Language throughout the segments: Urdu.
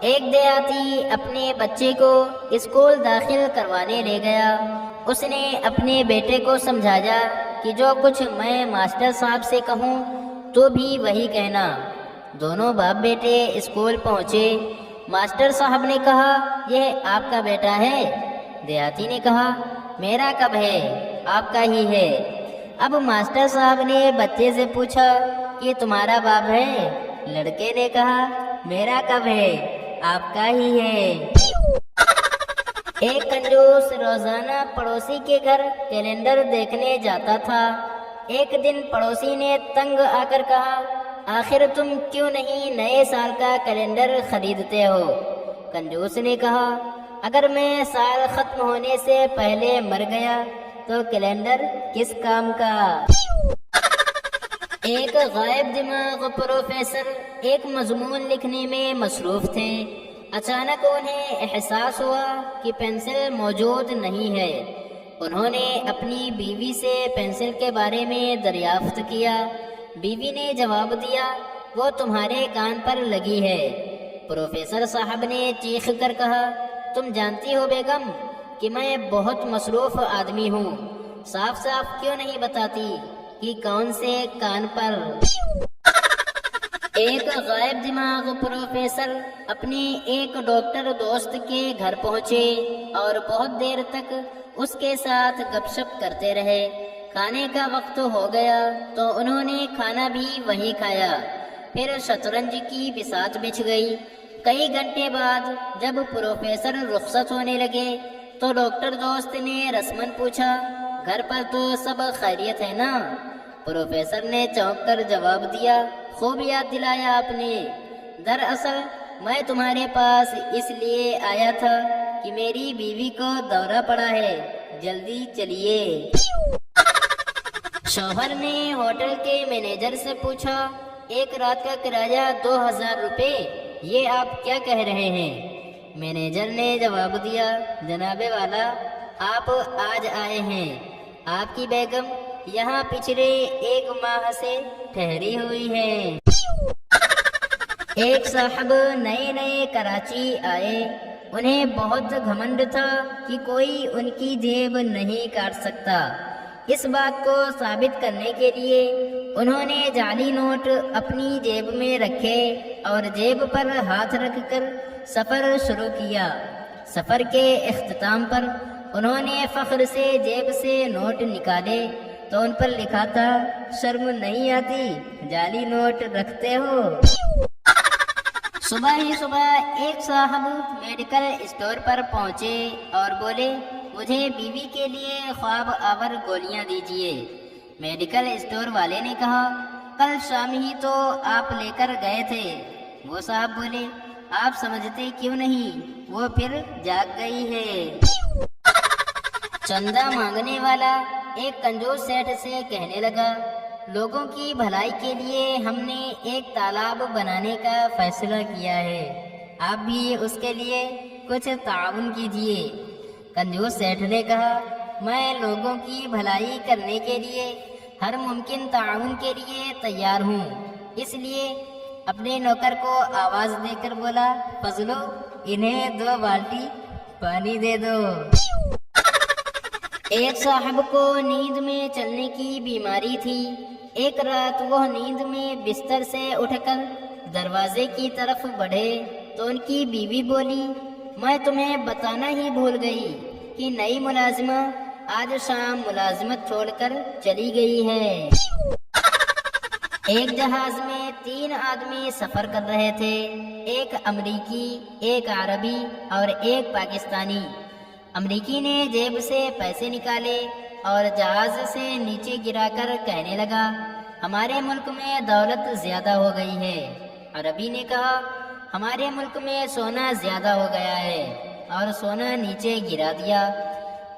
ایک دیہاتی اپنے بچے کو اسکول داخل کروانے لے گیا۔ اس نے اپنے بیٹے کو سمجھایا کہ جو کچھ میں ماسٹر صاحب سے کہوں تو بھی وہی کہنا۔ دونوں باپ بیٹے اسکول پہنچے۔ ماسٹر صاحب نے کہا، یہ آپ کا بیٹا ہے؟ دیہاتی نے کہا، میرا کب ہے، آپ کا ہی ہے۔ اب ماسٹر صاحب نے بچے سے پوچھا کہ تمہارا باپ ہے؟ لڑکے نے کہا، میرا کب ہے، آپ کا ہی ہے۔ ایک کنجوس روزانہ پڑوسی کے گھر کیلنڈر دیکھنے جاتا تھا۔ ایک دن پڑوسی نے تنگ آ کر کہا، آخر تم کیوں نہیں نئے سال کا کیلنڈر خریدتے ہو؟ کنجوس نے کہا، اگر میں سال ختم ہونے سے پہلے مر گیا تو کیلنڈر کس کام کا؟ ایک غائب دماغ پروفیسر ایک مضمون لکھنے میں مصروف تھے۔ اچانک انہیں احساس ہوا کہ پینسل موجود نہیں ہے۔ انہوں نے اپنی بیوی سے پینسل کے بارے میں دریافت کیا۔ بیوی نے جواب دیا، وہ تمہارے کان پر لگی ہے۔ پروفیسر صاحب نے چیخ کر کہا، تم جانتی ہو بیگم کہ میں بہت مصروف آدمی ہوں، صاف صاف کیوں نہیں بتاتی کہ کون سے کان پر؟ ایک غائب دماغ پروفیسر اپنے ایک ڈاکٹر دوست کے گھر پہنچے اور بہت دیر تک اس کے ساتھ گپ شپ کرتے رہے۔ کھانے کا وقت ہو گیا تو انہوں نے کھانا بھی وہیں کھایا۔ پھر شطرنج کی بساط بچھ گئی۔ کئی گھنٹے بعد جب پروفیسر رخصت ہونے لگے تو ڈاکٹر دوست نے رسمن پوچھا، گھر پر تو سب خیریت ہے نا؟ پروفیسر نے چونک کر جواب دیا، خوب یاد دلایا آپ نے۔ دراصل میں تمہارے پاس اس لیے آیا تھا کہ میری بیوی کو دورہ پڑا ہے، جلدی چلیے۔ شوہر نے ہوٹل کے مینیجر سے پوچھا، ایک رات کا کرایہ 2000 روپے، یہ آپ کیا کہہ رہے ہیں؟ مینیجر نے جواب دیا، جناب والا آپ آج آئے ہیں، آپ کی بیگم یہاں پچھلے 1 ماہ سے ٹھہری ہوئی ہے۔ ایک صاحب نئے کراچی آئے۔ انہیں بہت گھمنڈ تھا کہ کوئی ان کی جیب نہیں کاٹ سکتا۔ اس بات کو ثابت کرنے کے لیے انہوں نے جعلی نوٹ اپنی جیب میں رکھے اور جیب پر ہاتھ رکھ کر سفر شروع کیا۔ سفر کے اختتام پر انہوں نے فخر سے جیب سے نوٹ نکالے تو ان پر لکھا تھا، شرم نہیں آتی، جعلی نوٹ رکھتے ہو؟ صبح ہی صبح ایک صاحب میڈیکل اسٹور پر پہنچے اور بولے، مجھے بیوی کے لیے خواب آور گولیاں دیجیے۔ میڈیکل اسٹور والے نے کہا، کل شام ہی تو آپ لے کر گئے تھے۔ وہ صاحب بولے، آپ سمجھتے کیوں نہیں، وہ پھر جاگ گئی ہے۔ چندہ مانگنے والا ایک کنجوس سیٹھ سے کہنے لگا، لوگوں کی بھلائی کے لیے ہم نے ایک تالاب بنانے کا فیصلہ کیا ہے، آپ بھی اس کے لیے کچھ تعاون کیجیے۔ کنجوس سیٹھ نے کہا، میں لوگوں کی بھلائی کرنے کے لیے ہر ممکن تعاون کے لیے تیار ہوں، اس لیے اپنے نوکر کو آواز دے کر بولا، فضلو انہیں 2 بالٹی پانی دے دو۔ ایک صاحب کو نیند میں چلنے کی بیماری تھی۔ ایک رات وہ نیند میں بستر سے اٹھ کر دروازے کی طرف بڑھے تو ان کی بیوی بولی، میں تمہیں بتانا ہی بھول گئی کہ نئی ملازمہ آج شام ملازمت چھوڑ کر چلی گئی ہے۔ ایک جہاز میں 3 آدمی سفر کر رہے تھے، ایک امریکی، ایک عربی اور ایک پاکستانی۔ امریکی نے جیب سے پیسے نکالے اور جہاز سے نیچے گرا کر کہنے لگا، ہمارے ملک میں دولت زیادہ ہو گئی ہے۔ عربی نے کہا، ہمارے ملک میں سونا زیادہ ہو گیا ہے، اور سونا نیچے گرا دیا۔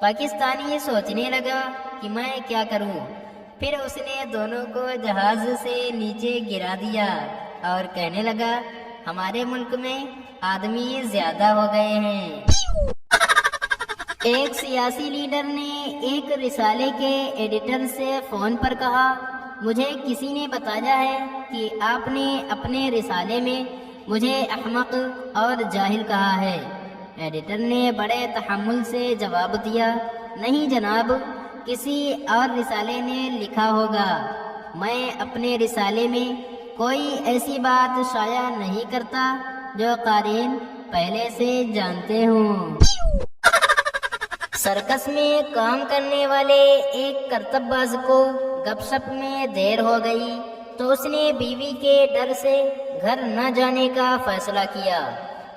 پاکستانی سوچنے لگا کہ میں کیا کروں، پھر اس نے دونوں کو جہاز سے نیچے گرا دیا اور کہنے لگا، ہمارے ملک میں آدمی زیادہ ہو گئے ہیں۔ ایک سیاسی لیڈر نے ایک رسالے کے ایڈیٹر سے فون پر کہا، مجھے کسی نے بتایا ہے کہ آپ نے اپنے رسالے میں مجھے احمق اور جاہل کہا ہے۔ ایڈیٹر نے بڑے تحمل سے جواب دیا، نہیں جناب، کسی اور رسالے نے لکھا ہوگا۔ میں اپنے رسالے میں کوئی ایسی بات شائع نہیں کرتا جو قارئین پہلے سے جانتے ہوں۔ سرکس میں کام کرنے والے ایک کرتب باز کو گپ شپ میں دیر ہو گئی تو اس نے بیوی کے ڈر سے گھر نہ جانے کا فیصلہ کیا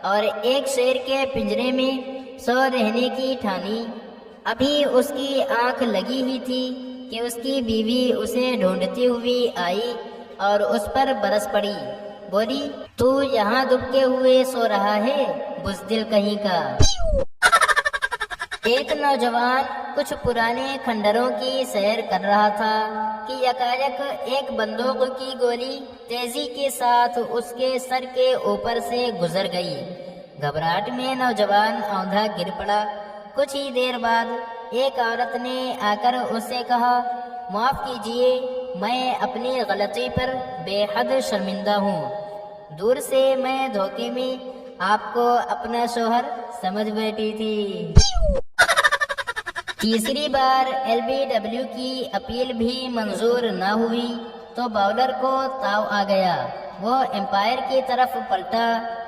اور ایک شیر کے پنجرے میں سو رہنے کی ٹھانی۔ ابھی اس کی آنکھ لگی ہی تھی کہ اس کی بیوی اسے ڈھونڈتی ہوئی آئی اور اس پر برس پڑی، بولی، تو یہاں دبکے ہوئے سو رہا ہے، بزدل کہیں کا۔ ایک نوجوان کچھ پرانے کھنڈروں کی سیر کر رہا تھا کہ یکایک ایک بندوق کی گولی تیزی کے ساتھ اس کے سر کے اوپر سے گزر گئی۔ گھبراہٹ میں نوجوان اوندھا گر پڑا۔ کچھ ہی دیر بعد ایک عورت نے آ کر اس سے کہا، معاف کیجیے، میں اپنی غلطی پر بے حد شرمندہ ہوں۔ دور سے میں دھوکے میں آپ کو اپنا شوہر سمجھ بیٹھی تھی۔ تیسری بار LBW کی اپیل بھی منظور نہ ہوئی تو باؤلر کو تاؤ آ گیا۔ وہ امپائر کی طرف پلٹا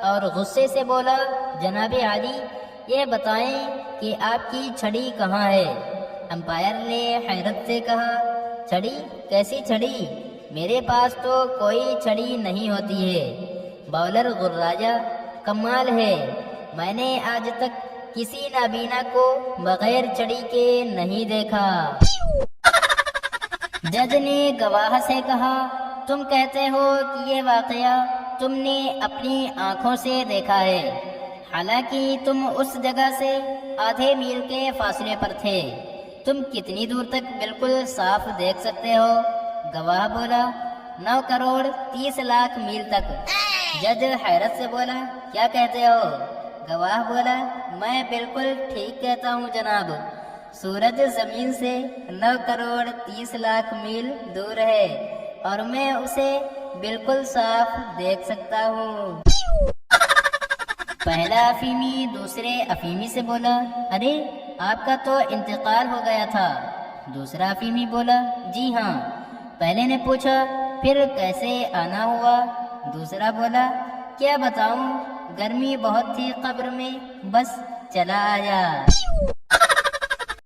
اور غصے سے بولا، جناب عالی، یہ بتائیں کہ آپ کی چھڑی کہاں ہے؟ امپائر نے حیرت سے کہا، چھڑی؟ کیسی چھڑی؟ میرے پاس تو کوئی چھڑی نہیں ہوتی ہے۔ باؤلر غرایا، کمال ہے، میں نے آج تک کسی نابینا کو بغیر چھڑی کے نہیں دیکھا۔ جج نے گواہ سے کہا، تم کہتے ہو کہ یہ واقعہ تم نے اپنی آنکھوں سے دیکھا ہے، حالانکہ تم اس جگہ سے آدھے میل کے فاصلے پر تھے۔ تم کتنی دور تک بالکل صاف دیکھ سکتے ہو؟ گواہ بولا، 9 کروڑ 30 لاکھ میل تک۔ جج حیرت سے بولا، کیا کہتے ہو؟ گواہ بولا، میں بالکل ٹھیک کہتا ہوں جناب، سورج زمین سے 9 کروڑ 30 لاکھ میل دور ہے اور میں اسے بالکل صاف دیکھ سکتا ہوں۔ پہلا افیمی دوسرے افیمی سے بولا، ارے آپ کا تو انتقال ہو گیا تھا۔ دوسرا افیمی بولا، جی ہاں۔ پہلے نے پوچھا، پھر کیسے آنا ہوا؟ دوسرا بولا، کیا بتاؤں، گرمی بہت تھی قبر میں، بس چلا آیا۔